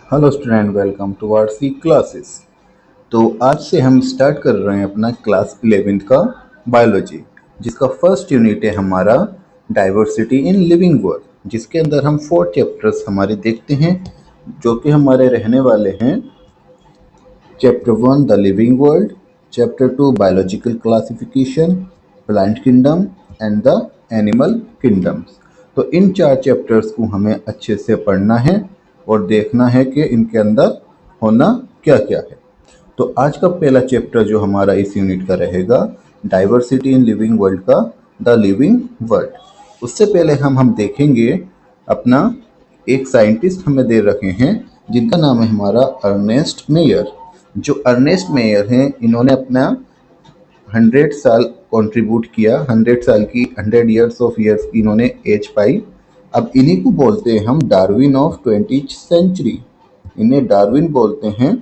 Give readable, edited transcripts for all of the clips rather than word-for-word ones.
Hello student, welcome to our C classes. तो आज से हम स्टार्ट कर रहे हैं अपना क्लास 11th का बायोलॉजी, जिसका फर्स्ट यूनिट है हमारा डाइवर्सिटी इन लिविंग वर्ल्ड, जिसके अंदर हम 4 चैप्टर्स हमारे देखते हैं, जो कि हमारे रहने वाले हैं। Chapter 1 the living world, chapter 2 biological classification, plant kingdom and the animal kingdoms. तो इन 4 चैप्टर्स को हमें अच्छे से पढ़ना है और देखना है कि इनके अंदर होना क्या क्या है। तो आज का पहला चैप्टर जो हमारा इस यूनिट का रहेगा, डाइवर्सिटी इन लिविंग वर्ल्ड का द लिविंग वर्ल्ड। उससे पहले हम देखेंगे अपना एक साइंटिस्ट हमें दे रखे हैं, जिनका नाम है हमारा अर्नेस्ट मेयर। जो अर्नेस्ट मेयर हैं, इन्होंने अपना 100 साल कंट्रीब्यूट किया, 100 साल की 100 ईयर्स ऑफ ईयर्स की इन्होंने एज पाई। अब इन्हीं को बोलते हैं हम डार्विन ऑफ 20th सेंचुरी। इन्हें डार्विन बोलते हैं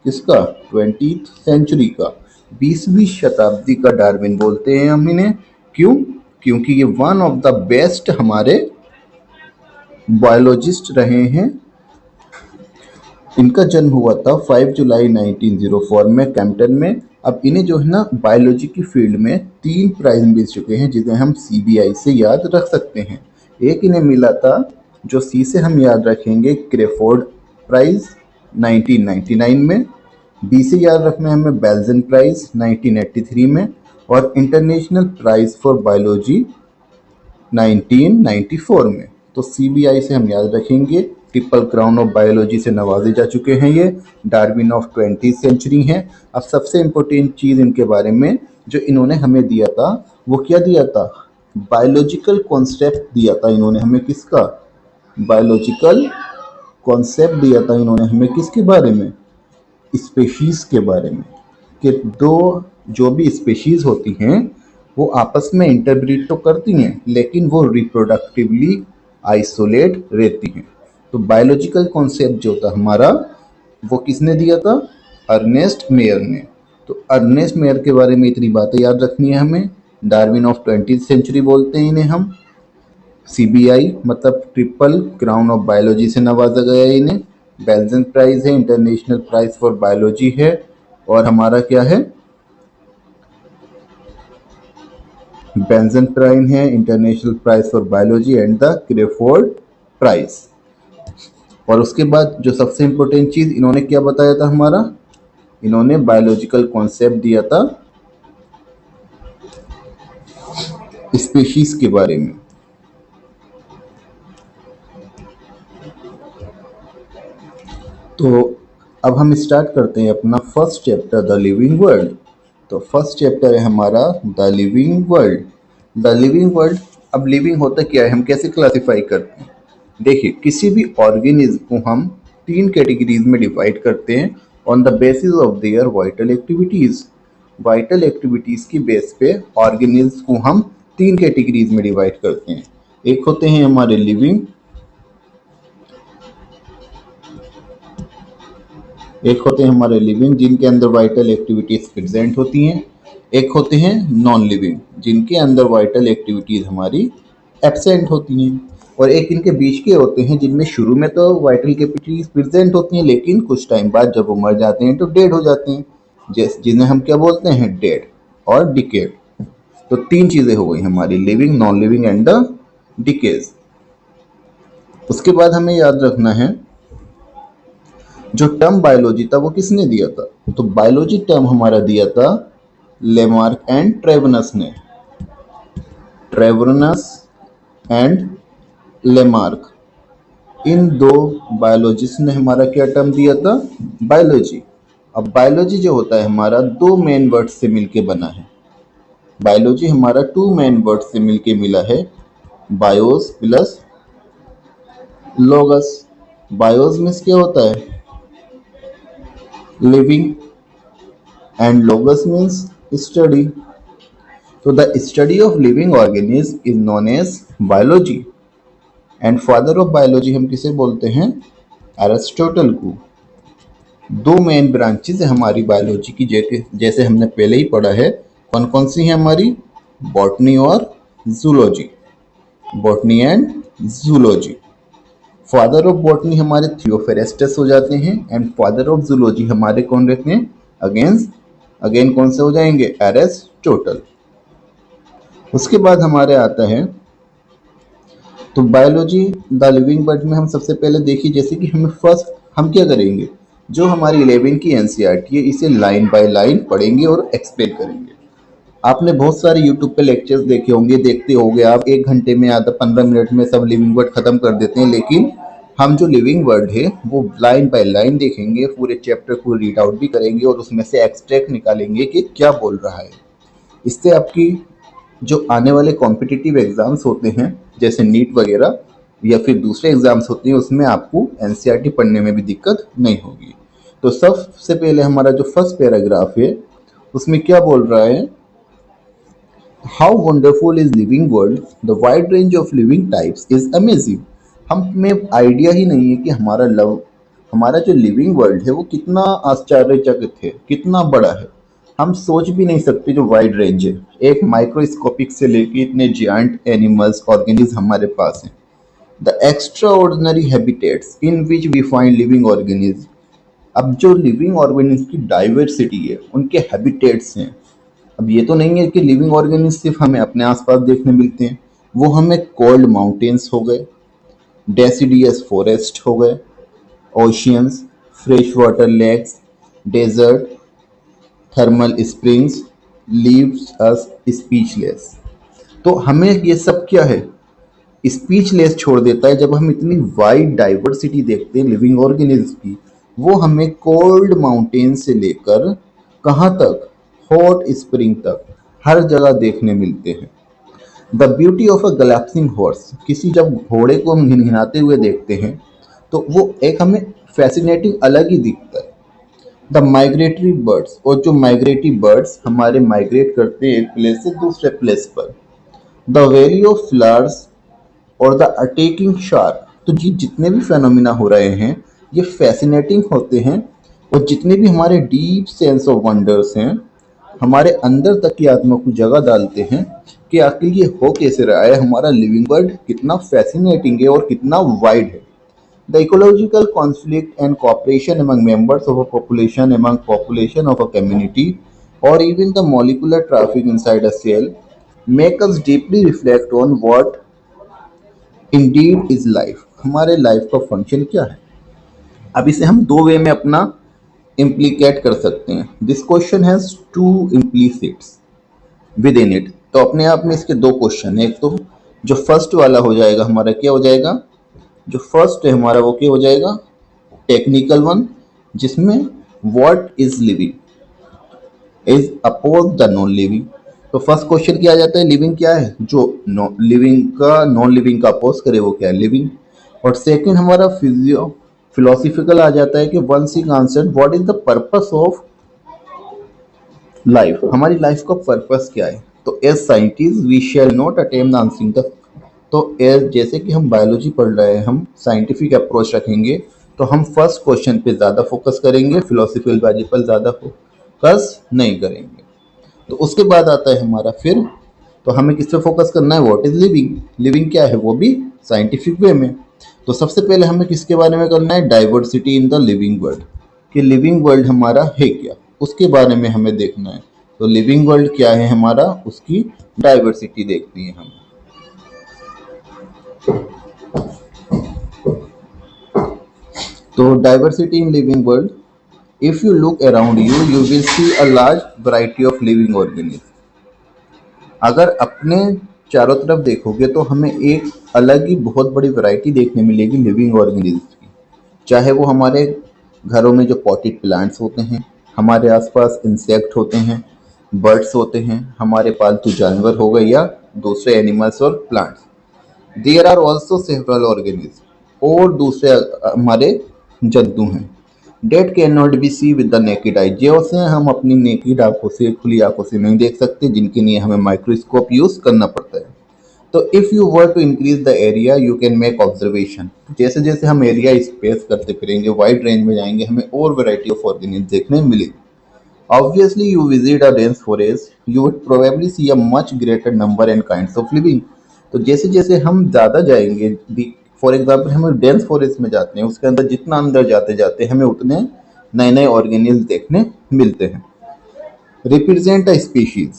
किसका? 20th सेंचुरी का, 20वीं शताब्दी का डार्विन बोलते हैं हम इन्हें। क्यों? क्योंकि ये वन ऑफ द बेस्ट हमारे बायोलॉजिस्ट रहे हैं। इनका जन्म हुआ था 5 जुलाई 1904 में कैम्पटन में। अब इन्हें जो है ना बायोलॉजी की फील्ड में 3 प्राइज मिल चुके हैं, जिन्हें हम CBI से याद रख सकते हैं। एक इन्हें मिला था जो C से हम याद रखेंगे, क्रेफोर्ड प्राइज 1999 में। B से याद रखना है हमें बेल्जन प्राइज 1983 में, और इंटरनेशनल प्राइज फॉर बायोलॉजी 1994 में। तो CBI से हम याद रखेंगे। ट्रिपल क्राउन ऑफ बायोलॉजी से नवाजे जा चुके हैं ये, डार्विन ऑफ 20th सेंचुरी हैं। अब सबसे इम्पोर्टेंट चीज़ इनके बारे में जो इन्होंने हमें दिया था, वो क्या दिया था? बायोलॉजिकल कॉन्सेप्ट दिया था इन्होंने हमें। किसका? बायोलॉजिकल कॉन्सेप्ट दिया था इन्होंने हमें। किसके बारे में? स्पेशीज़ के बारे में, कि दो जो भी स्पेशीज़ होती हैं वो आपस में इंटरब्रीड तो करती हैं, लेकिन वो रिप्रोडक्टिवली आइसोलेट रहती हैं। तो बायोलॉजिकल कॉन्सेप्ट जो था हमारा, वो किसने दिया था? अर्नेस्ट मेयर ने। तो अर्नेस्ट मेयर के बारे में इतनी बातें याद रखनी है हमें। डार्विन ऑफ 20th सेंचुरी बोलते हैं इन्हें हम। CBI मतलब ट्रिपल क्राउन ऑफ बायोलॉजी से नवाजा गया है इन्हें। बेल्जन प्राइज है, इंटरनेशनल प्राइज फॉर बायोलॉजी है, और हमारा क्या है? बेल्जन प्राइज है, international prize for biology and the Crafoord prize. और उसके बाद जो सबसे इम्पोर्टेंट चीज़ इन्होंने क्या बताया था हमारा, इन्होंने बायोलॉजिकल कॉन्सेप्ट दिया था स्पीशीज के बारे में। तो अब हम स्टार्ट करते हैं अपना first chapter the living world. तो फर्स्ट चैप्टर है हमारा the living world. The living world, अब लिविंग होता क्या है, हम कैसे क्लासिफाई करते हैं? देखिए, किसी भी ऑर्गेनिज्म को हम 3 कैटेगरीज में डिवाइड करते हैं on the basis of their vital activities. Vital activities की बेस पे ऑर्गेनिज्म को हम 3 कैटेगरीज में डिवाइड करते हैं। एक होते हैं हमारे लिविंग, जिनके अंदर वाइटल एक्टिविटीज़ प्रेजेंट होती हैं। एक होते हैं नॉन लिविंग, जिनके अंदर वाइटल एक्टिविटीज़ हमारी एब्सेंट होती हैं। और एक इनके बीच के होते हैं, जिनमें शुरू में तो वाइटल एक्टिविटीज़ प्रेजेंट होती हैं, लेकिन कुछ टाइम बाद जब वो मर जाते हैं तो डेड हो जाते हैं, जिन्हें हम क्या बोलते हैं? डेड और डिकेड। तो 3 चीज़ें हो गई हमारी, living, non living and the decays. उसके बाद हमें याद रखना है जो टर्म बायोलॉजी था वो किसने दिया था? तो बायोलॉजी टर्म हमारा दिया था लेमार्क एंड ट्रेवनस ने। ट्रेवनस एंड लेमार्क, इन 2 बायोलॉजिस्ट ने हमारा क्या टर्म दिया था? बायोलॉजी। अब बायोलॉजी जो होता है हमारा 2 मेन वर्ड से मिलके बना है। बायोलॉजी हमारा 2 मेन वर्ड से मिलके मिला है, बायोस प्लस लोगस। बायोस मीन्स क्या होता है? Living, and logos means study. So the study of living organism is known as biology. And father of biology हम किसे बोलते हैं? एरिस्टोटल को। 2 मेन ब्रांचेज है हमारी बायोलॉजी की, जैसे हमने पहले ही पढ़ा है। कौन कौन सी है हमारी? बॉटनी और zoology. Botany and zoology. Father of botany हमारे थियोफेरेस्टस हो जाते हैं एंड फादर ऑफ जूलॉजी हमारे कौन रहते हैं? अगेन कौन से हो जाएंगे? एरिस्टोटल। उसके बाद हमारे आता है तो बायोलॉजी द लिविंग वर्ल्ड में हम सबसे पहले देखिए, जैसे कि हम क्या करेंगे, जो हमारी 11 की एनसीईआरटी है इसे लाइन बाय लाइन पढ़ेंगे और एक्सप्लेन करेंगे। आपने बहुत सारे यूट्यूब पे लेक्चर्स देखे होंगे, देखते होंगे आप, 1 घंटे में आधा 15 मिनट में सब लिविंग वर्ड खत्म कर देते हैं, लेकिन हम जो लिविंग वर्ड है वो लाइन बाय लाइन देखेंगे, पूरे चैप्टर को रीड आउट भी करेंगे और उसमें से एक्सट्रैक्ट निकालेंगे कि क्या बोल रहा है। इससे आपकी जो आने वाले कॉम्पिटिटिव एग्जाम्स होते हैं जैसे नीट वगैरह या फिर दूसरे एग्जाम्स होते हैं उसमें आपको एनसीईआरटी पढ़ने में भी दिक्कत नहीं होगी। तो सबसे पहले हमारा जो फर्स्ट पैराग्राफ है उसमें क्या बोल रहा है? How wonderful is living world, the wide range of living types is amazing. हमें आइडिया ही नहीं है कि हमारा जो लिविंग वर्ल्ड है वो कितना आश्चर्यचकित है, कितना बड़ा है। हम सोच भी नहीं सकते जो वाइड रेंज है, एक माइक्रोस्कोपिक से लेके इतने जियांट एनिमल्स ऑर्गेनिज्म हमारे पास हैं। The extraordinary habitats in which we find living organism. अब जो लिविंग ऑर्गेनिज्म की डाइवर्सिटी है, उनके हैबिटेट्स हैं। अब ये तो नहीं है कि लिविंग ऑर्गेनिज्म सिर्फ हमें अपने आसपास देखने मिलते हैं, वो हमें कोल्ड माउंटेन्स हो गए, डेसिडियस फॉरेस्ट हो गए, oceans, fresh water lakes, desert, thermal springs, leaves us speechless. तो हमें ये सब क्या है? स्पीचलेस छोड़ देता है जब हम इतनी वाइड डाइवर्सिटी देखते हैं लिविंग ऑर्गेनिज्म की। वो हमें कोल्ड माउंटेन से लेकर कहाँ तक, हॉट स्प्रिंग तक, हर जगह देखने मिलते हैं। The beauty of a galloping horse, किसी जब घोड़े को हम घिनघिनाते हुए देखते हैं तो वो एक हमें फैसिनेटिंग अलग ही दिखता है। द माइग्रेटरी बर्ड्स, और जो माइग्रेटरी बर्ड्स हमारे माइग्रेट करते हैं एक प्लेस से दूसरे प्लेस पर। द वैली ऑफ फ्लावर्स और द अटैकिंग शार्क। तो जी जितने भी फेनोमिना हो रहे हैं ये फैसिनेटिंग होते हैं, और जितने भी हमारे डीप सेंस ऑफ वंडर्स हैं हमारे अंदर तक की आत्मा को जगह डालते हैं कि आखिर ये हो कैसे रहा है, हमारा लिविंग वर्ल्ड कितना फैसिनेटिंग है और कितना वाइड है। The ecological conflict and cooperation among members of a population, among population of a community, or even the molecular traffic inside a cell make us deeply reflect on what indeed is life। हमारे life का function क्या है? अब इसे हम दो वे में अपना इम्प्लीकेट कर सकते हैं। This question has two implicits within it. तो अपने आप में इसके दो क्वेश्चन है। एक तो जो फर्स्ट वाला हो जाएगा हमारा क्या हो जाएगा, जो फर्स्ट है हमारा वो क्या हो जाएगा, टेक्निकल वन, जिसमें what is living is oppose the non living. तो फर्स्ट क्वेश्चन क्या आ जाता है, लिविंग क्या है, जो लिविंग का नॉन लिविंग का अपोज करे वो क्या है, लिविंग। और सेकंड हमारा फिलोसफिकल आ जाता है कि one thing answer what is the purpose of life, हमारी लाइफ का पर्पस क्या है। तो as scientist we shall not attempt answering the, तो एज जैसे कि हम बायोलॉजी पढ़ रहे हैं, हम साइंटिफिक अप्रोच रखेंगे तो हम फर्स्ट क्वेश्चन पे ज़्यादा फोकस करेंगे, फिलोसफिकल बाजी पर ज़्यादा फोकस नहीं करेंगे। तो उसके बाद आता है हमारा फिर, तो हमें किस पे फोकस करना है, व्हाट इज लिविंग, लिविंग क्या है, वो भी साइंटिफिक वे में। तो सबसे पहले हमें किसके बारे में करना है, diversity in the living world, कि लिविंग वर्ल्ड हमारा है क्या, उसके बारे में हमें देखना है। तो लिविंग वर्ल्ड क्या है हमारा, उसकी डाइवर्सिटी देखनी है हमें। तो diversity in living world, if you look around you you will see a large variety of living organism. अगर अपने चारों तरफ देखोगे तो हमें एक अलग ही बहुत बड़ी वैरायटी देखने मिलेगी लिविंग ऑर्गेनिज्म की। चाहे वो हमारे घरों में जो पॉटेड प्लांट्स होते हैं, हमारे आसपास इंसेक्ट होते हैं, बर्ड्स होते हैं, हमारे पालतू जानवर हो गए या दूसरे एनिमल्स और plants. There are also several organism, और दूसरे हमारे जंतु हैं that cannot be see with the naked eye, जैसे हम अपनी नेकेड आंखों से, खुली आंखों से नहीं देख सकते, जिनके लिए हमें माइक्रोस्कोप यूज करना पड़ता है। तो if you were to increase the area you can make observation, जैसे जैसे हम एरिया स्पेस करते फिरेंगे, वाइड रेंज में जाएंगे, हमें और वैरायटी ऑफ ऑर्गेनिज्म देखने मिलेगी। Obviously, you visit a dense forest, you would probably see a much greater number and kinds of living। तो जैसे जैसे हम ज़्यादा जाएंगे फॉर एग्जाम्पल हम डेंस फॉरेस्ट में जाते हैं, उसके अंदर जितना अंदर जाते जाते हमें उतने नए नए ऑर्गेनिज्म देखने मिलते हैं। रिप्रेजेंट अ स्पीशीज,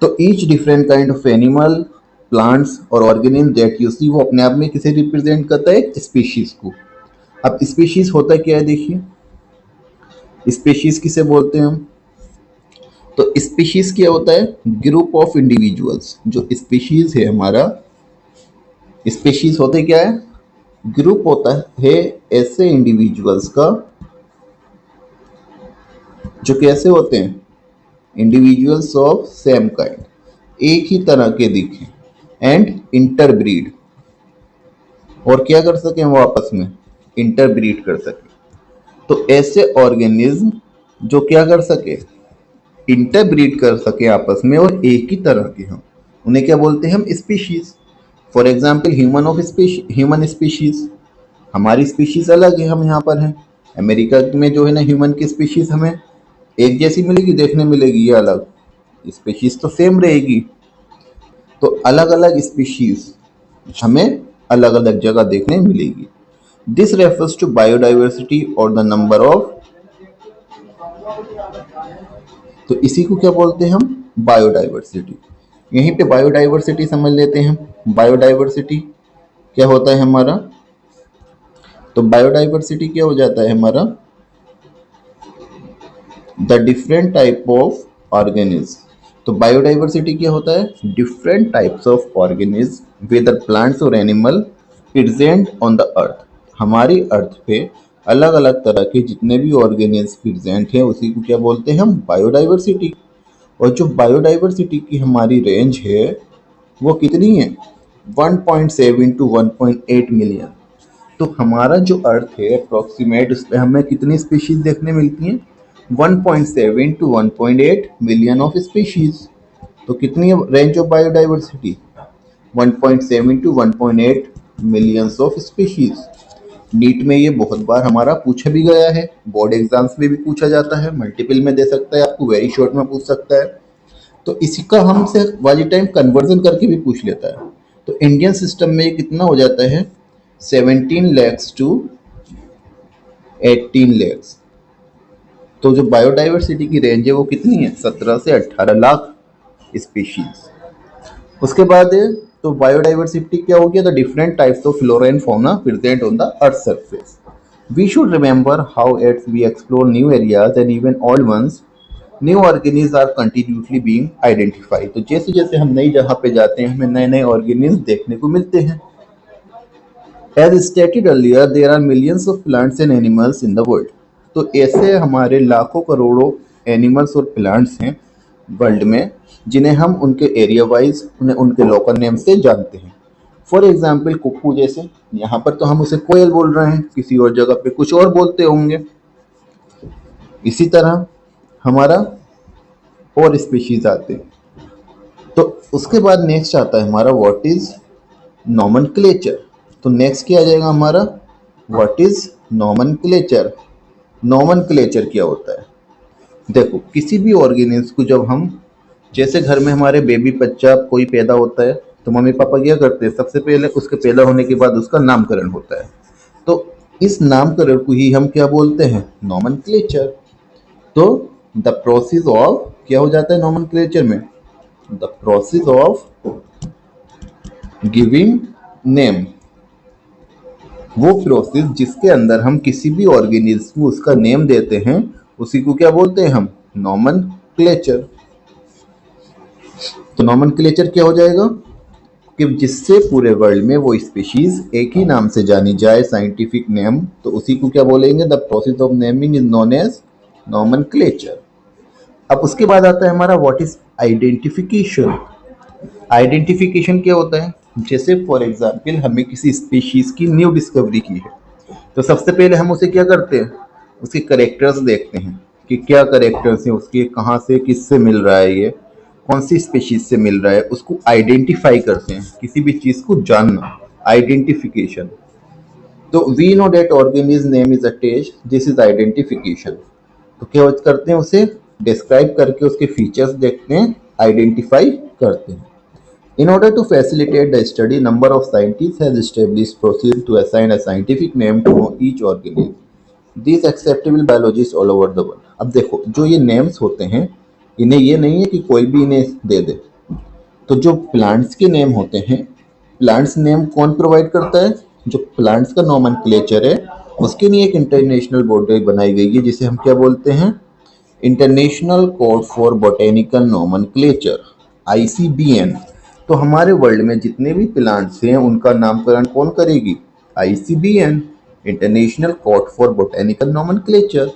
तो each different kind of animal, plants और ऑर्गेनिज्म दैट यू सी, वो अपने आप में किसे रिप्रेजेंट करता है? स्पीशीज को। अब स्पीशीज होता क्या है, देखिए स्पीशीज किसे बोलते हैं हम? तो स्पीशीज क्या होता है? Group of individuals. जो स्पीशीज है हमारा, स्पीशीज होते क्या है? ग्रुप होता है ऐसे इंडिविजुअल्स का जो कैसे होते हैं? इंडिविजुअल्स ऑफ सेम काइंड, एक ही तरह के दिखें, एंड इंटरब्रीड, और क्या कर सकें वो आपस में? इंटरब्रीड कर सके। तो ऐसे ऑर्गेनिज्म जो क्या कर सके? इंटरब्रीड कर सके आपस में और एक ही तरह के हों, उन्हें क्या बोलते हैं हम? Species. For example human species, हमारी स्पीशीज अलग है, हम यहाँ पर हैं। अमेरिका में जो है ना ह्यूमन की स्पीशीज हमें एक जैसी मिलेगी, देखने मिलेगी, ये अलग स्पीशीज तो सेम रहेगी। तो अलग अलग स्पीशीज हमें अलग अलग जगह देखने मिलेगी। दिस रेफर्स टू बायोडाइवर्सिटी और द नंबर ऑफ, तो इसी को क्या बोलते हैं हम? बायोडाइवर्सिटी। यहीं पे बायोडाइवर्सिटी समझ लेते हैं हम। बायोडाइवर्सिटी क्या होता है हमारा? तो बायोडाइवर्सिटी क्या हो जाता है हमारा? The different type of organism. तो बायोडाइवर्सिटी क्या होता है? Different types of organism whether plants और animal present on the earth. हमारी अर्थ पे अलग अलग तरह के जितने भी ऑर्गेनिज्म प्रेजेंट हैं उसी को क्या बोलते हैं हम? बायोडाइवर्सिटी। और जो बायोडाइवर्सिटी की हमारी रेंज है वो कितनी है? 1.7 टू 1.8 मिलियन। तो हमारा जो अर्थ है अप्रोक्सीमेट, उस पर हमें कितनी स्पीशीज देखने मिलती हैं? 1.7 टू 1.8 मिलियन ऑफ स्पीशीज। तो कितनी range of biodiversity? 1.7 to 1.8 millions of species. NEET में ये बहुत बार हमारा पूछा भी गया है, बोर्ड एग्जाम्स में भी पूछा जाता है, मल्टीपल में दे सकता है, आपको वेरी शॉर्ट में पूछ सकता है। तो इसी का हमसे वाली टाइम कन्वर्जन करके भी पूछ लेता है। तो इंडियन सिस्टम में ये कितना हो जाता है? 17 लैक्स टू 18 लैक्स। तो जो बायोडाइवर्सिटी की रेंज है वो कितनी है? 17 से 18 लाख स्पीशीज। उसके बाद तो बायोडाइवर्सिटी क्या हो गया? The different types of flora and fauna present on the earth surface. We should remember how at we explore new areas and even old ones, new organism are continuously being identified. तो जैसे जैसे हम नई जगह पे जाते हैं हमें नए नए ऑर्गेनिज्म देखने को मिलते हैं। As stated earlier, there are millions of plants and animals in the world. तो ऐसे हमारे लाखों करोड़ों एनिमल्स और प्लांट्स हैं वर्ल्ड में, जिन्हें हम उनके एरिया वाइज उन्हें उनके लोकल नेम से जानते हैं। फॉर एग्जाम्पल कुक्कू जैसे, यहाँ पर तो हम उसे कोयल बोल रहे हैं, किसी और जगह पे कुछ और बोलते होंगे। इसी तरह हमारा और स्पीशीज आते हैं। तो उसके बाद नेक्स्ट आता है हमारा व्हाट इज नॉमेनक्लेचर। तो नेक्स्ट क्या आ जाएगा हमारा? What is nomenclature. नॉमेनक्लेचर क्या होता है? देखो किसी भी ऑर्गेनिज्म को जब हम, जैसे घर में हमारे बेबी बच्चा कोई पैदा होता है तो मम्मी पापा क्या करते हैं? सबसे पहले उसके पैदा होने के बाद उसका नामकरण होता है। तो इस नामकरण को ही हम क्या बोलते हैं? नॉमेनक्लेचर। तो द प्रोसेस ऑफ क्या हो जाता है नॉमेनक्लेचर में? The process of giving name. वो प्रोसेस जिसके अंदर हम किसी भी ऑर्गेनिज्म को उसका नेम देते हैं उसी को क्या बोलते हैं हम? नॉमेनक्लेचर। तो नॉमेनक्लेचर क्या हो जाएगा? कि जिससे पूरे वर्ल्ड में वो स्पीशीज एक ही नाम से जानी जाए, साइंटिफिक नेम, तो उसी को क्या बोलेंगे? The process of naming is known as nomenclature. अब उसके बाद आता है हमारा व्हाट इज आइडेंटिफिकेशन। आइडेंटिफिकेशन क्या होता है? जैसे फॉर एग्जाम्पल हमें किसी स्पीशीज की न्यू डिस्कवरी की है, तो सबसे पहले हम उसे क्या करते हैं? उसके करेक्टर्स देखते हैं कि क्या करेक्टर्स हैं उसके, कहाँ से किससे मिल रहा है, ये कौन सी स्पीशीज से मिल रहा है, उसको आइडेंटिफाई करते हैं। किसी भी चीज़ को जानना, आइडेंटिफिकेशन। तो we know that organism name is attached, this is identification. तो क्या करते हैं? उसे डिस्क्राइब करके उसके फीचर्स देखते हैं, आइडेंटिफाई करते हैं। In order to facilitate the study, number of scientists has established procedure to assign a scientific name to each organism. These acceptable biologists all over the world. अब देखो जो ये नेम्स होते हैं, इन्हें ये नहीं है कि कोई भी इन्हें दे दे। तो जो प्लांट्स के नेम होते हैं, प्लांट्स नेम कौन प्रोवाइड करता है? जो प्लांट्स का नोमेनक्लेचर है, उसके लिए एक इंटरनेशनल बॉडी बनाई गई है जिसे हम क्या बोलते हैं? International code for botanical nomenclature, ICBN। तो हमारे वर्ल्ड में जितने भी प्लांट्स हैं उनका नामकरण कौन करेगी? ICBN, international code for botanical nomenclature.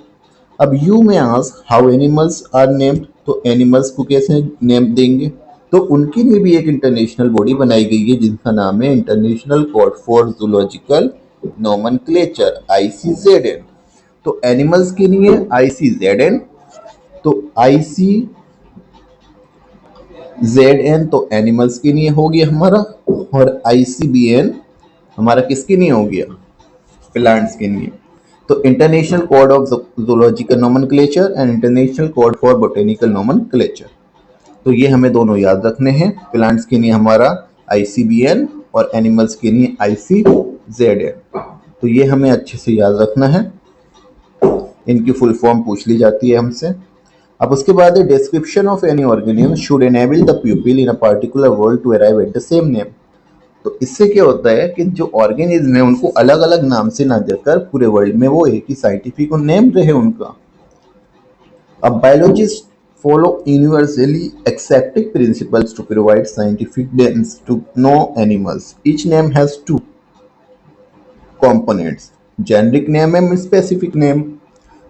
अब you may ask how animals are named, तो एनिमल्स को कैसे नेम देंगे? तो उनके लिए भी एक इंटरनेशनल बॉडी बनाई गई है जिसका नाम है international code for zoological nomenclature, ICZN। तो एनिमल्स के लिए ICZN, तो ICZN तो एनिमल्स के लिए हो गया हमारा, और ICBN हमारा किसके लिए हो गया? प्लांट्स के लिए। तो international code of zoological nomenclature and international code for botanical nomenclature. तो ये हमें दोनों याद रखने हैं। प्लांट्स के लिए हमारा ICBN और एनिमल्स के लिए ICZN। तो ये हमें अच्छे से याद रखना है। इनकी फुल फॉर्म पूछ ली जाती है हमसे। अब उसके बाद description of any organism should enable the people in a particular world to arrive at the same name. तो इससे क्या होता है कि जो ऑर्गेनिज्म है उनको अलग अलग नाम से ना देकर पूरे वर्ल्ड में वो एक ही साइंटिफिक नेम रहे उनका। अब biologist follow universally accepted principles to provide scientific names to no animals. Each name has two components, generic name and specific name.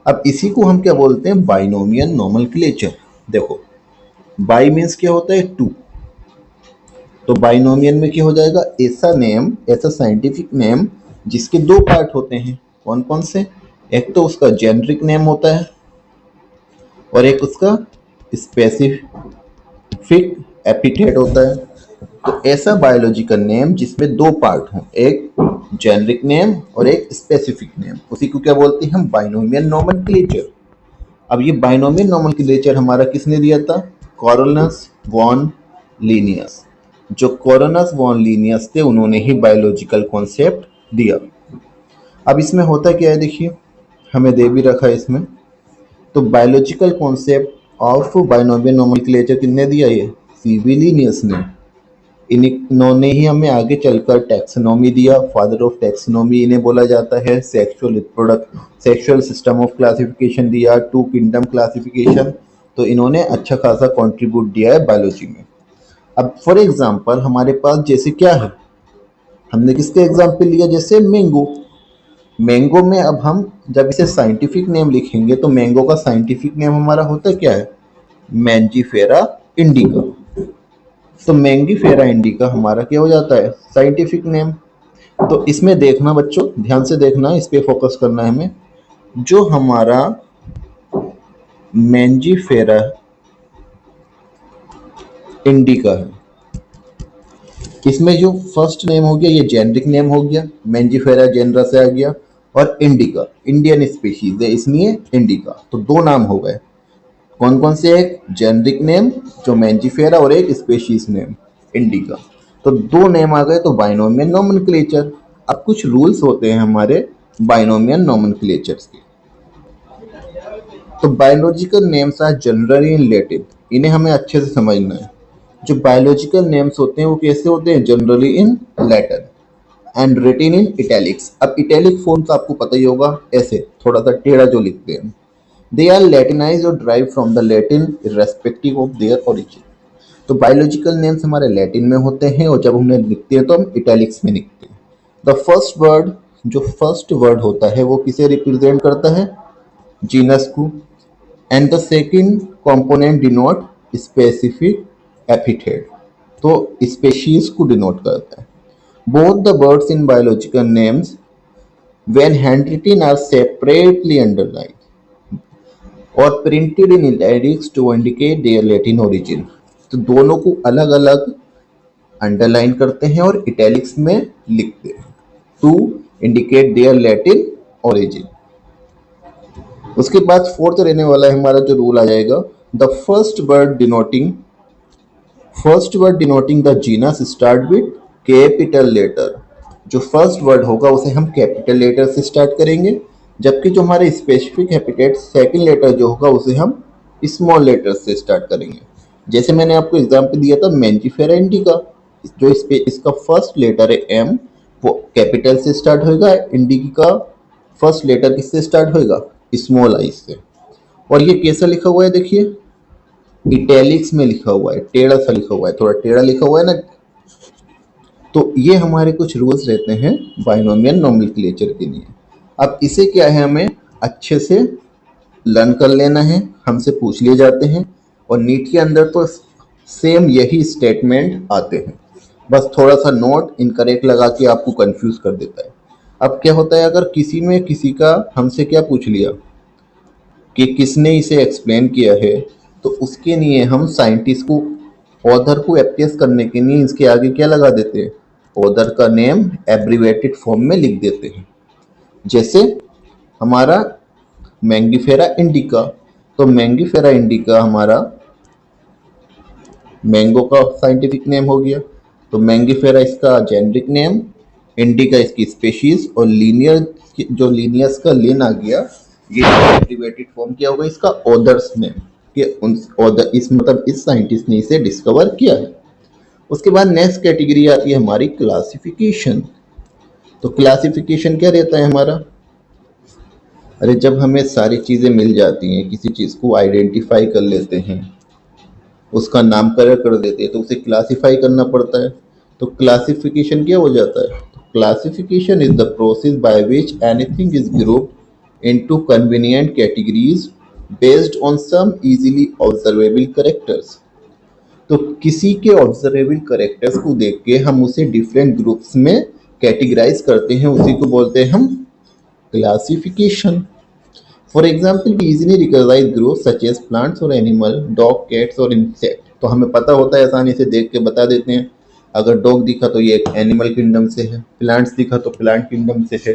अब इसी को हम क्या बोलते हैं? Binomial nomenclature. देखो बाई मीन्स क्या होता है? टू। तो बाइनोमियल में क्या हो जाएगा? ऐसा नेम, ऐसा साइंटिफिक नेम जिसके दो पार्ट होते हैं। कौन कौन से? एक तो उसका जेनरिक नेम होता है और एक उसका स्पेसिफिक एपिथेट होता है। तो ऐसा बायोलॉजिकल नेम जिसमें दो पार्ट हों, एक जेनरिक नेम और एक स्पेसिफिक नेम, उसी को क्या बोलते हैं हम? Binomial nomenclature. अब ये बाइनोमियल नोमेनक्लेचर हमारा किसने दिया था? कॉरोनस वॉन लीनियस। जो कॉरोनस वॉन लीनियस थे उन्होंने ही बायोलॉजिकल कॉन्सेप्ट दिया। अब इसमें होता क्या है, देखिए हमें दे भी रखा है इसमें। तो biological concept of binomial nomenclature किसने दिया? ये CB लीनियस ने। इन्होंने ही हमें आगे चलकर टैक्सोनॉमी दिया। फादर ऑफ टैक्सोनॉमी इन्हें बोला जाता है। सेक्सुअल सिस्टम ऑफ क्लासिफिकेशन दिया, टू किंगडम क्लासिफिकेशन। तो इन्होंने अच्छा खासा कंट्रीब्यूट दिया है बायोलॉजी में। अब फॉर एग्जांपल हमारे पास जैसे क्या है, हमने किसके एग्जांपल लिया? जैसे मैंगो। मैंगो में अब हम जब इसे साइंटिफिक नेम लिखेंगे तो मैंगो का साइंटिफिक नेम हमारा होता क्या है? Mangifera indica. तो मैंजीफेरा इंडिका हमारा क्या हो जाता है? Scientific name. तो इसमें देखना बच्चों, ध्यान से देखना, इस पे फोकस करना है हमें। जो हमारा मैंजीफेरा इंडिका है, इसमें जो फर्स्ट नेम हो गया ये जेनरिक नेम हो गया, मैंजीफेरा जेनरा से आ गया, और इंडिका इंडियन स्पीशीज है इसलिए इंडिका। तो दो नाम हो गए। कौन कौन से? एक जेनरिक नेम जो मैंजीफेरा और एक स्पीशीज नेम इंडिका। तो दो नेम आ गए, तो बाइनोमियल नोमेनक्लेचर। अब कुछ रूल्स होते हैं हमारे बाइनोमियल नोमेनक्लेचर्स के। तो biological names are generally in Latin, इन्हें हमें अच्छे से समझना है। जो बायोलॉजिकल नेम्स होते हैं वो कैसे होते हैं? Generally in Latin and written in italics. अब इटैलिक फॉर्म तो आपको पता ही होगा, ऐसे थोड़ा सा टेढ़ा जो लिखते हैं। दे आर लैटिनाइज्ड और drive from the Latin irrespective of their origin. तो बायोलॉजिकल नेम्स हमारे लैटिन में होते हैं और जब हमने लिखते हैं तो हम इटैलिक्स में लिखते हैं। द फर्स्ट वर्ड, जो फर्स्ट वर्ड होता है वो किसे रिप्रेजेंट करता है? जीनस को। And the second component denote specific epithet, तो स्पेशीज को डिनोट करता है। Both the words in biological names when handwritten are separately underlined और printed in italics to indicate their Latin origin. तो दोनों को अलग अलग अंडरलाइन करते हैं और इटैलिक्स में लिखते हैं to indicate their Latin origin. उसके बाद फोर्थ रहने वाला है हमारा जो रूल आ जाएगा, the first word denoting first word denoting the genus start with capital letter. जो फर्स्ट वर्ड होगा उसे हम कैपिटल लेटर से स्टार्ट करेंगे, जबकि जो हमारे स्पेसिफिक एपिथेट सेकंड लेटर जो होगा उसे हम स्मॉल लेटर से स्टार्ट करेंगे। जैसे मैंने आपको एग्जांपल दिया था मैंजीफेरा इंडिका, जो इसका फर्स्ट लेटर है एम, वो कैपिटल से स्टार्ट होगा। इंडिका का फर्स्ट लेटर किससे स्टार्ट होगा? स्मॉल आई से। और ये कैसा लिखा हुआ है देखिए, इटैलिक्स में लिखा हुआ है, टेढ़ा सा लिखा हुआ है, थोड़ा टेढ़ा लिखा हुआ है ना। तो ये हमारे कुछ रूल्स रहते हैं बाइनोमियल नोमेनक्लेचर के लिए। अब इसे क्या है, हमें अच्छे से लर्न कर लेना है, हमसे पूछ लिए जाते हैं और नीट के अंदर तो सेम यही स्टेटमेंट आते हैं, बस थोड़ा सा नोट इनकरेक्ट लगा के आपको कंफ्यूज कर देता है। अब क्या होता है, अगर किसी में किसी का हमसे क्या पूछ लिया कि किसने इसे एक्सप्लेन किया है, तो उसके लिए हम साइंटिस्ट को, ऑथर को एप्रेस करने के लिए इसके आगे क्या लगा देते हैं, ऑथर का नेम एब्रीवेटेड फॉर्म में लिख देते हैं। जैसे हमारा मैंगीफेरा इंडिका, तो मैंगीफेरा इंडिका हमारा मैंगो का साइंटिफिक नेम हो गया, तो मैंगीफेरा इसका जेनेरिक नेम, इंडिका इसकी स्पेशीज, और लीनियर जो लीनियस का लिन आ गया, ये एब्रीवेटेड फॉर्म क्या होगा इसका, ऑथर्स नेम के उन ऑथर, इस मतलब इस साइंटिस्ट ने इसे डिस्कवर किया है। उसके बाद नेक्स्ट कैटेगरी आती है हमारी क्लासिफिकेशन। तो क्लासिफिकेशन क्या रहता है हमारा, अरे जब हमें सारी चीज़ें मिल जाती हैं, किसी चीज़ को आइडेंटिफाई कर लेते हैं, उसका नामकरण कर देते हैं, तो उसे क्लासिफाई करना पड़ता है। तो क्लासिफिकेशन क्या हो जाता है, classification is the process by which anything is grouped into convenient categories based on some easily observable characters. तो किसी के ऑब्जर्वेबल कैरेक्टर्स को देख के हम उसे डिफरेंट ग्रुप्स में कैटेगराइज करते हैं, उसी को बोलते हैं हम classification. For example we easily recognise group such as plants और एनिमल, डॉग, कैट्स और इंसेक्ट। तो हमें पता होता है, आसानी से देख के बता देते हैं, अगर डॉग दिखा तो ये एक एनिमल किंगडम से है, प्लांट्स दिखा तो प्लांट किंगडम से है,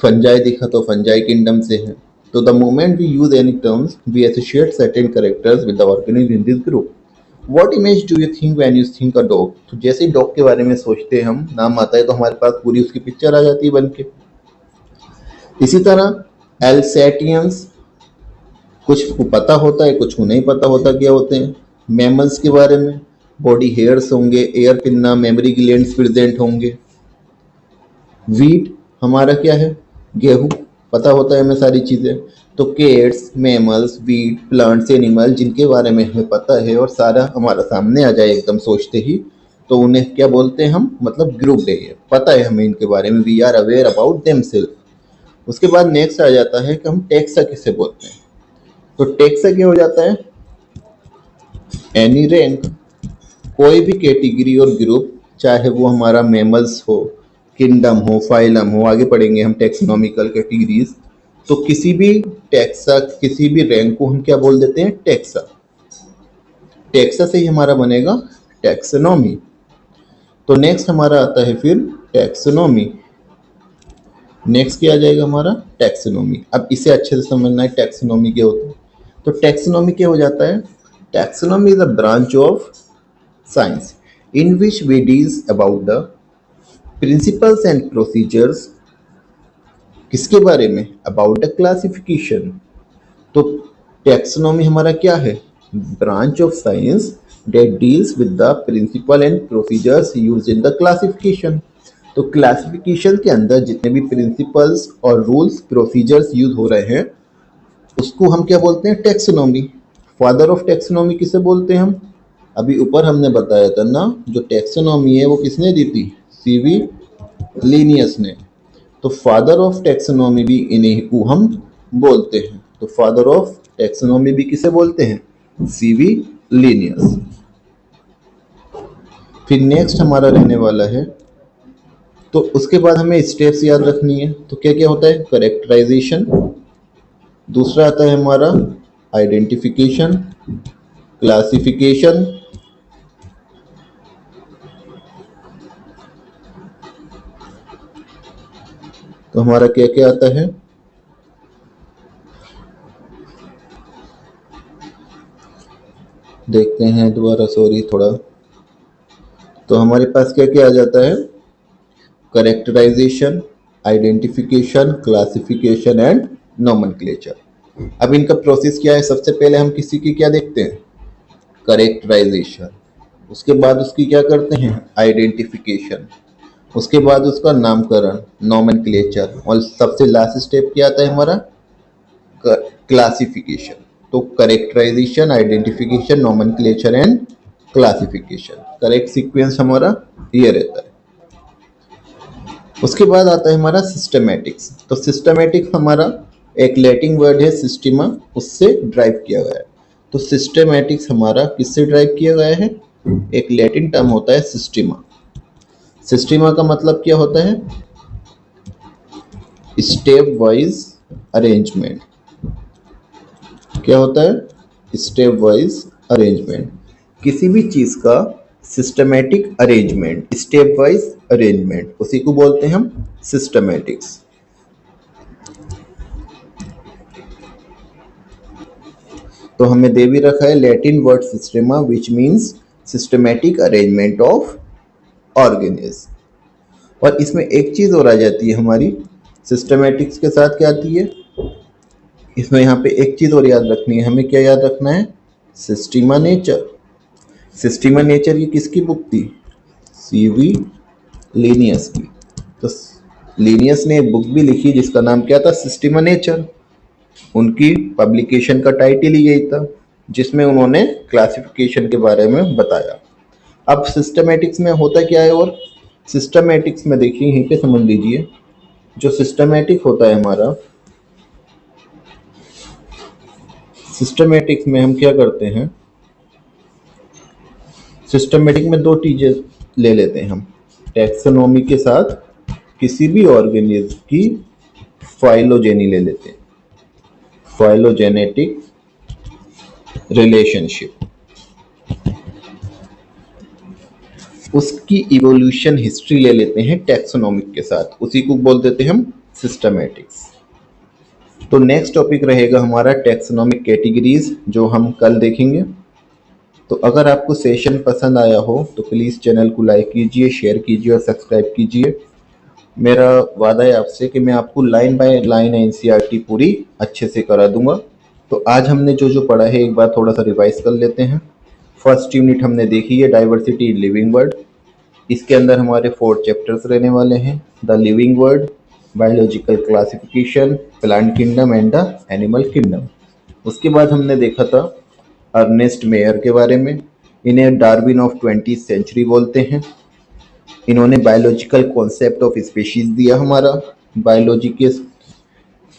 फंजाई दिखा तो फंजाई किंगडम से है। तो the moment we use any terms we associate certain characters with the organism in this group. What image do you think when you think a dog? तो जैसे ही dog के बारे में सोचते हैं हम, नाम आता है तो हमारे पास पूरी उसकी पिक्चर आ जाती है बन के। इसी तरह एल्सेटियंस, कुछ को पता होता है, कुछ को नहीं पता होता क्या होते हैं। मैमल्स के बारे में, बॉडी हेयर्स होंगे, air pinna, mammary glands present होंगे। वीट हमारा क्या है, गेहूं, पता होता है हमें सारी चीज़ें। तो केट्स, मैमल्स, वीट, प्लांट्स, एनिमल, जिनके बारे में हमें पता है और सारा हमारा सामने आ जाए एकदम सोचते ही, तो उन्हें क्या बोलते हैं हम, मतलब ग्रुप है, ये पता है हमें इनके बारे में, we are aware about them self. उसके बाद नेक्स्ट आ जाता है कि हम टेक्सा किसे बोलते हैं। तो टेक्सा क्या हो जाता है, एनी रैंक, कोई भी कैटेगरी और ग्रुप, चाहे वो हमारा मेमल्स हो, किंगडम हो, फाइलम हो, आगे पढ़ेंगे हम टेक्सोनॉमिकल कैटेगरीज। तो किसी भी टेक्सा, किसी भी रैंक को हम क्या बोल देते हैं, टेक्सा। टेक्सा से ही हमारा बनेगा टेक्सोनॉमी। तो नेक्स्ट हमारा आता है फिर टेक्सोनॉमी। नेक्स्ट क्या आ जाएगा हमारा, टैक्सोनॉमी। अब इसे अच्छे से समझना है, टैक्सोनॉमी क्या होता है। तो टैक्सोनॉमी क्या हो जाता है, taxonomy is a branch of science in which we deals about the principles and procedures, किसके बारे में, अबाउट द क्लासिफिकेशन। तो टैक्सोनॉमी हमारा क्या है, branch of science that deals with the principle and procedures used in the classification। तो classification के अंदर जितने भी प्रिंसिपल्स और रूल्स प्रोसीजर्स यूज हो रहे हैं, उसको हम क्या बोलते हैं, टैक्सोनॉमी। फादर ऑफ टैक्सोनॉमी किसे बोलते हैं हम, अभी ऊपर हमने बताया था ना, जो टैक्सोनॉमी है वो किसने दी थी, सीवी लीनियस ने। तो फादर ऑफ टैक्सोनॉमी भी इन्हीं को हम बोलते हैं। तो फादर ऑफ टैक्सोनॉमी भी किसे बोलते हैं, सीवी लीनियस। फिर नेक्स्ट हमारा रहने वाला है, तो उसके बाद हमें स्टेप्स याद रखनी है। तो क्या क्या होता है, करेक्टराइजेशन, दूसरा आता है हमारा आइडेंटिफिकेशन, क्लासिफिकेशन, तो हमारा क्या क्या आता है, देखते हैं दोबारा, सॉरी थोड़ा। तो हमारे पास क्या क्या आ जाता है? Characterisation, identification, classification and nomenclature. अब इनका प्रोसेस क्या है? सबसे पहले हम किसी की क्या देखते हैं? करेक्टराइजेशन। उसके बाद उसकी क्या करते हैं? आइडेंटिफिकेशन। उसके बाद उसका नामकरण, नोमेनक्लेचर, और सबसे लास्ट स्टेप क्या आता है हमारा? क्लासिफिकेशन। तो characterisation, identification, nomenclature and classification, correct sequence हमारा ये रहता है। उसके बाद आता है हमारा सिस्टमैटिक्स। तो सिस्टमैटिक्स हमारा एक लैटिन वर्ड है सिस्टीमा, उससे ड्राइव किया गया है। तो सिस्टमैटिक्स हमारा किससे ड्राइव किया गया है? एक लैटिन टर्म होता है सिस्टीमा। सिस्टीमा का मतलब क्या होता है? Step wise arrangement. क्या होता है? Step wise arrangement. किसी भी चीज का systematic arrangement, step wise arrangement, उसी को बोलते हैं हम सिस्टमैटिक्स। तो हमें दे भी रखा है Latin word systema which means systematic arrangement of organism. और इसमें एक चीज और आ जाती है हमारी सिस्टमैटिक्स के साथ, क्या आती है इसमें? यहाँ पे एक चीज और याद रखनी है हमें। क्या याद रखना है? सिस्टीमा नेचर। सिस्टीमा नेचर ये किसकी बुक थी? सीवी लीनियस की। तो लीनियस ने एक बुक भी लिखी जिसका नाम क्या था? सिस्टीमा नेचर। उनकी पब्लिकेशन का टाइटल ही यही था, जिसमें उन्होंने क्लासिफिकेशन के बारे में बताया। अब सिस्टमैटिक्स में होता क्या है? और सिस्टमैटिक्स में देखिए, यहीं पे समझ लीजिए, जो सिस्टमैटिक होता है हमारा, सिस्टमैटिक्स में हम क्या करते हैं? सिस्टमैटिक में दो चीजें ले लेते हैं हम। टैक्सोनॉमी के साथ किसी भी ऑर्गेनिज्म की फाइलोजेनी ले लेते हैं, फाइलोजेनेटिक रिलेशनशिप, उसकी इवोल्यूशन हिस्ट्री ले लेते हैं टैक्सोनॉमिक के साथ, उसी को बोल देते हैं हम सिस्टमैटिक्स। तो नेक्स्ट टॉपिक रहेगा हमारा टैक्सोनॉमिक कैटेगरीज, जो हम कल देखेंगे। तो अगर आपको सेशन पसंद आया हो तो प्लीज़ चैनल को लाइक कीजिए, शेयर कीजिए और सब्सक्राइब कीजिए। मेरा वादा है आपसे कि मैं आपको लाइन बाय लाइन एनसीईआरटी पूरी अच्छे से करा दूंगा। तो आज हमने जो जो पढ़ा है एक बार थोड़ा सा रिवाइज कर लेते हैं। फर्स्ट यूनिट हमने देखी है डाइवर्सिटी इन लिविंग वर्ल्ड। इसके अंदर हमारे 4 चैप्टर्स रहने वाले हैं: the living world, biological classification, plant kingdom and the animal kingdom. उसके बाद हमने देखा था अर्नेस्ट मेयर के बारे में। इन्हें डार्विन ऑफ 20वीं सेंचुरी बोलते हैं। इन्होंने बायोलॉजिकल कॉन्सेप्ट ऑफ स्पीशीज दिया हमारा। बायोलॉजी के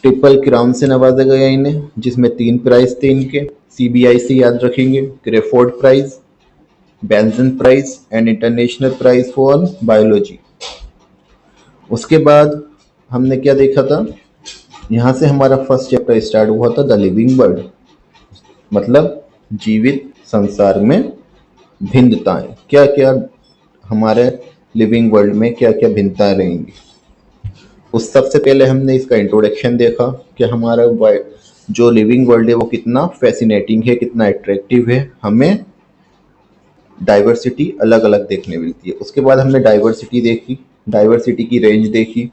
ट्रिपल क्राउन से नवाजा गया इन्हें, जिसमें 3 प्राइज थे इनके। सीबीआई से याद रखेंगे, Crafoord prize, Benson prize and international prize for biology. उसके बाद हमने क्या देखा था? यहाँ से हमारा फर्स्ट चैप्टर स्टार्ट हुआ था, द लिविंग वर्ल्ड, मतलब जीवित संसार में भिन्नताएं। क्या क्या हमारे लिविंग वर्ल्ड में क्या क्या भिन्नताएं रहेंगी। उस सबसे पहले हमने इसका इंट्रोडक्शन देखा कि हमारा जो लिविंग वर्ल्ड है वो कितना फैसिनेटिंग है, कितना अट्रैक्टिव है, हमें डाइवर्सिटी अलग अलग देखने मिलती है। उसके बाद हमने डाइवर्सिटी देखी, डाइवर्सिटी की रेंज देखी।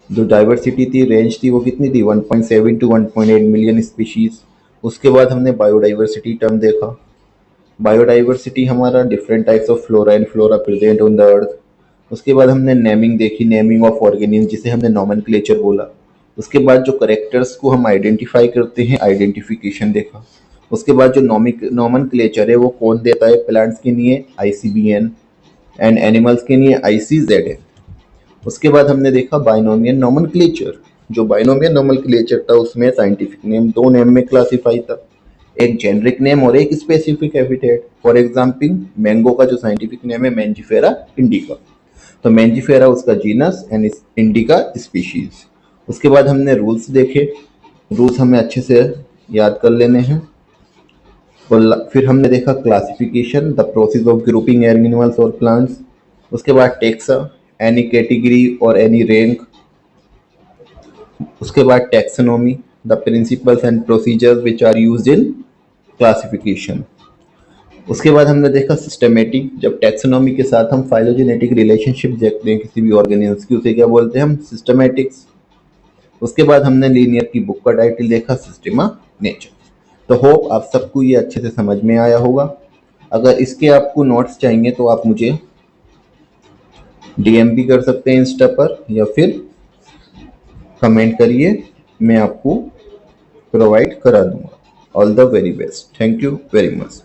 जो डाइवर्सिटी थी, रेंज थी, वो कितनी थी? 1.7 टू 1.8 मिलियन स्पीशीज। उसके बाद हमने बायोडाइवर्सिटी टर्म देखा। बायोडाइवर्सिटी हमारा different types of flora and flora present on the अर्थ। उसके बाद हमने नेमिंग देखी, नेमिंग ऑफ ऑर्गेनिज्म, जिसे हमने नोमेनक्लेचर बोला। उसके बाद जो करेक्टर्स को हम आइडेंटिफाई करते हैं, आइडेंटिफिकेशन देखा। उसके बाद जो नोमेनक्लेचर है वो कौन देता है? प्लांट्स के लिए ICBN एंड एनिमल्स के लिए ICZN। उसके बाद हमने देखा बाइनोमियल नोमेनक्लेचर। जो बाइनोमियल नोमेनक्लेचर था उसमें साइंटिफिक नेम 2 नेम में क्लासिफाई था, एक जेनरिक नेम और एक specific epithet. For example mango का जो साइंटिफिक नेम है मैंजीफेरा इंडिका, तो मैंजीफेरा उसका जीनस एंड इंडिका स्पीशीज। उसके बाद हमने रूल्स देखे, रूल्स हमें अच्छे से याद कर लेने हैं। और फिर हमने देखा classification, the process of grouping animals और प्लांट्स। उसके बाद टेक्सा, एनी कैटेगरी और एनी रैंक। उसके बाद taxonomy, the principles and procedures which are used in classification. उसके बाद हमने देखा सिस्टमेटिक। जब टैक्सोनॉमी के साथ हम फाइलोजेनेटिक रिलेशनशिप देखते हैं किसी भी ऑर्गेनिल्स की, उसे क्या बोलते हैं हम? सिस्टमेटिक्स। उसके बाद हमने लीनियर की बुक का टाइटल देखा, सिस्टमा नेचर। तो होप आप सबको ये अच्छे से समझ में आया होगा। अगर इसके आपको नोट्स चाहिए तो आप मुझे डीएम भी कर सकते हैं इंस्टा पर, या फिर कमेंट करिए, मैं आपको प्रोवाइड करा दूंगा। All the very best. Thank you very much.